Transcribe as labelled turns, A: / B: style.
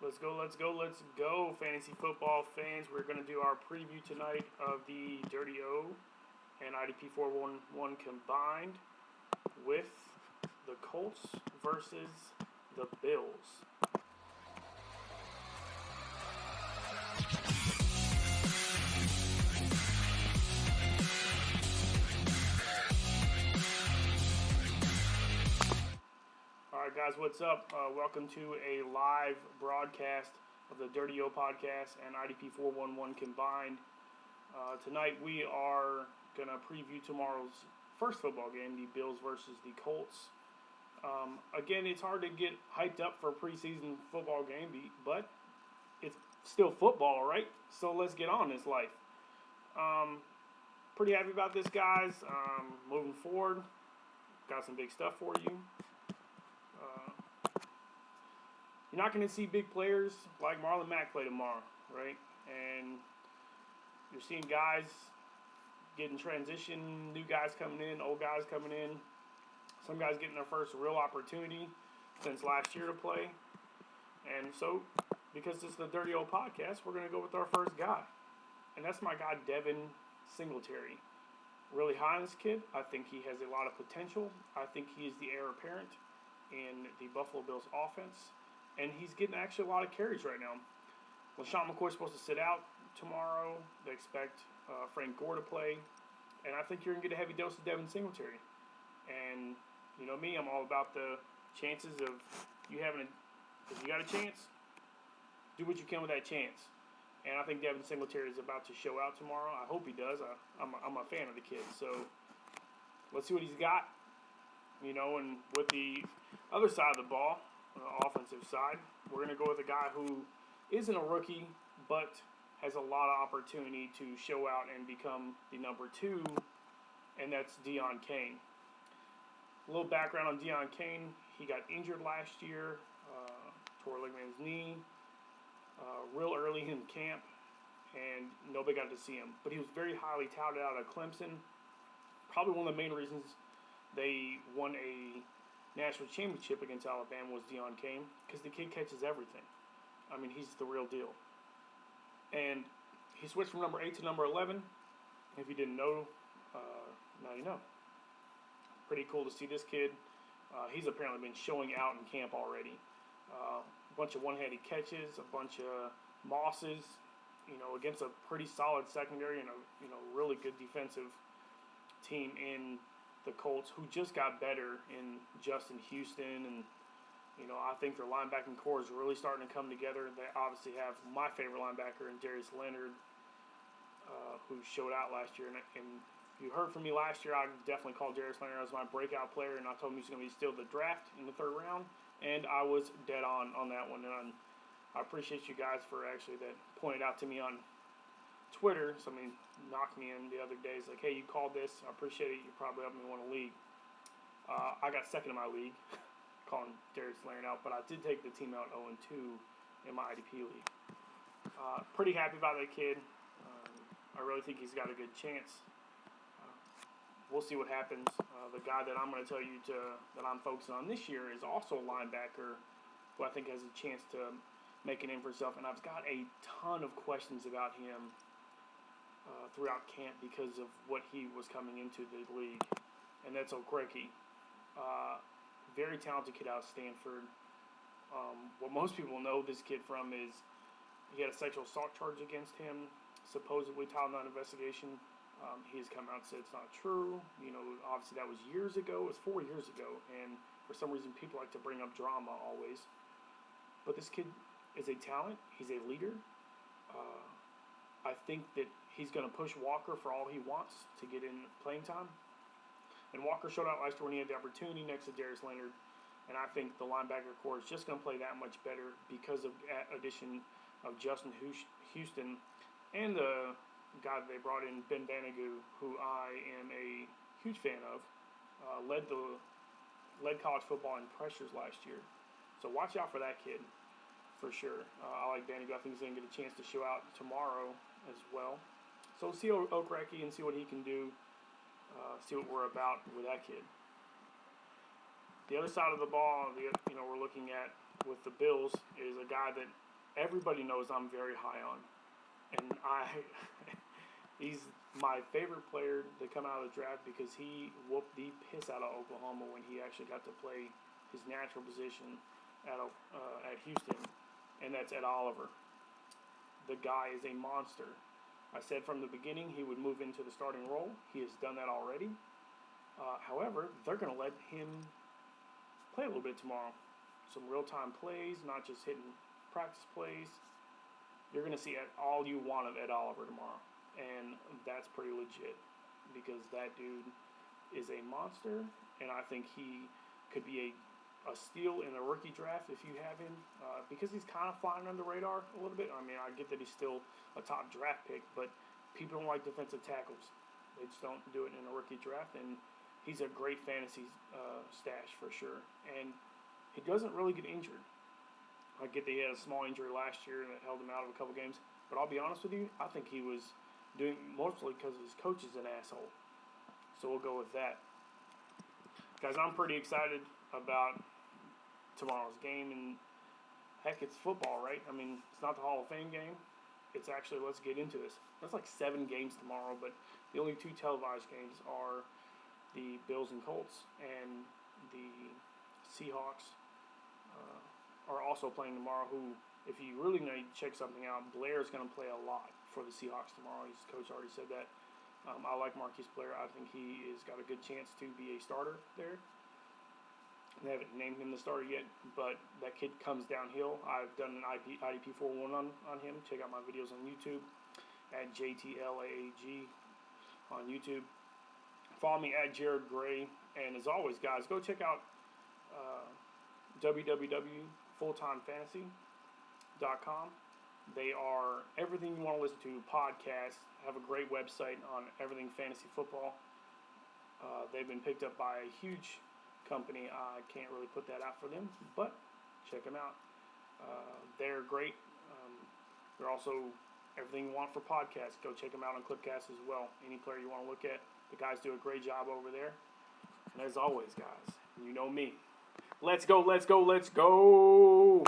A: Let's go, fantasy football fans. We're going to do our preview tonight of the Dirty O and IDP 411 combined with the Colts versus the Bills. Alright guys, what's up? Welcome to a live broadcast of the Dirty O podcast and IDP 411 combined. Tonight we are going to preview tomorrow's first football game, the Bills versus the Colts. Again, it's hard to get hyped up for a preseason football game, but it's still football, right? So let's get on this life. Pretty happy about this, guys. Moving forward, got some big stuff for you. You're not going to see big players like Marlon Mack play tomorrow, right? And you're seeing guys getting transition, new guys coming in, old guys coming in. Some guys getting their first real opportunity since last year to play. And so, because this is the Dirty Old podcast, we're going to go with our first guy. And that's my guy, Devin Singletary. Really high on this kid. I think he has a lot of potential. I think he is the heir apparent in the Buffalo Bills offense. And he's getting actually a lot of carries right now. LaShawn McCoy's supposed to sit out tomorrow. They expect Frank Gore to play. And I think you're going to get a heavy dose of Devin Singletary. And you know me, I'm all about the chances of you having if you got a chance, do what you can with that chance. And I think Devin Singletary is about to show out tomorrow. I hope he does. I'm a fan of the kid. So let's see what he's got. You know, and with the other side of the ball, offensive side, we're going to go with a guy who isn't a rookie, but has a lot of opportunity to show out and become the number 2, and that's Deon Cain. A little background on Deon Cain. He got injured last year, tore a ligament in his knee, real early in camp, and nobody got to see him. But he was very highly touted out of Clemson. Probably one of the main reasons they won a national championship against Alabama was Deon Cain, because the kid catches everything. I mean, he's the real deal. And he switched from number 8 to number 11. If you didn't know, now you know. Pretty cool to see this kid. He's apparently been showing out in camp already. A bunch of one-handed catches, a bunch of mosses, you know, against a pretty solid secondary and a really good defensive team in the Colts, who just got better in Justin Houston, and you know, I think their linebacking core is really starting to come together. They obviously have my favorite linebacker in Darius Leonard, who showed out last year. And you heard from me last year, I definitely called Darius Leonard as my breakout player, and I told him he was going to be still the draft in the 3rd round, and I was dead on that one. And I appreciate you guys for actually that pointed out to me on Twitter. Somebody knocked me in the other day. It's like, hey, you called this. I appreciate it. You probably helped me win a league. I got second in my league, calling Darius Leonard out, but I did take the team out 0-2 in my IDP league. Pretty happy about that kid. I really think he's got a good chance. We'll see what happens. The guy that I'm going to tell you that I'm focusing on this year is also a linebacker who I think has a chance to make a name for himself, and I've got a ton of questions about him throughout camp because of what he was coming into the league, and that's Okereke. Very talented kid out of Stanford. What most people know this kid from is he had a sexual assault charge against him, supposedly tied on investigation. He has come out and said it's not true. You know, obviously that was years ago. It was 4 years ago, and for some reason people like to bring up drama always. But this kid is a talent. He's a leader. I think that he's going to push Walker for all he wants to get in playing time. And Walker showed out last year when he had the opportunity next to Darius Leonard. And I think the linebacker core is just going to play that much better because of addition of Justin Houston and the guy that they brought in, Ben Banigou, who I am a huge fan of. Led college football in pressures last year. So watch out for that kid. For sure. I like Banigou. I think he's going to get a chance to show out tomorrow as well. So we'll see Okereke and see what he can do. See what we're about with that kid. The other side of the ball, we're looking at with the Bills is a guy that everybody knows I'm very high on, and he's my favorite player to come out of the draft because he whooped the piss out of Oklahoma when he actually got to play his natural position at Houston, and that's Ed Oliver. The guy is a monster. I said from the beginning he would move into the starting role. He has done that already. However, they're going to let him play a little bit tomorrow. Some real-time plays, not just hitting practice plays. You're going to see all you want of Ed Oliver tomorrow. And that's pretty legit because that dude is a monster, and I think he could be a steal in a rookie draft if you have him, because he's kind of flying under the radar a little bit. I mean, I get that he's still a top draft pick, but people don't like defensive tackles. They just don't do it in a rookie draft, and he's a great fantasy stash for sure. And he doesn't really get injured. I get that he had a small injury last year that held him out of a couple games, but I'll be honest with you, I think he was doing mostly because his coach is an asshole. So we'll go with that. Guys, I'm pretty excited about tomorrow's game, and heck, it's football, right? I mean, it's not the Hall of Fame game. It's actually, let's get into this. That's like 7 games tomorrow, but the only 2 televised games are the Bills and Colts, and the Seahawks are also playing tomorrow, who, if you really need to check something out, Blair's going to play a lot for the Seahawks tomorrow. His coach already said that. I like Marquise Blair. I think he has got a good chance to be a starter there. They haven't named him the starter yet, but that kid comes downhill. I've done an IDP 4-1 on him. Check out my videos on YouTube at JTLAAG on YouTube. Follow me at Jared Gray. And as always, guys, go check out www.fulltimefantasy.com. They are everything you want to listen to, podcasts, have a great website on everything fantasy football. They've been picked up by a huge company. I can't really put that out for them, but check them out. They're great. They're also everything you want for podcasts. Go check them out on Clipcast as well. Any player you want to look at, the guys do a great job over there. And as always, guys, you know me. Let's go, let's go, let's go!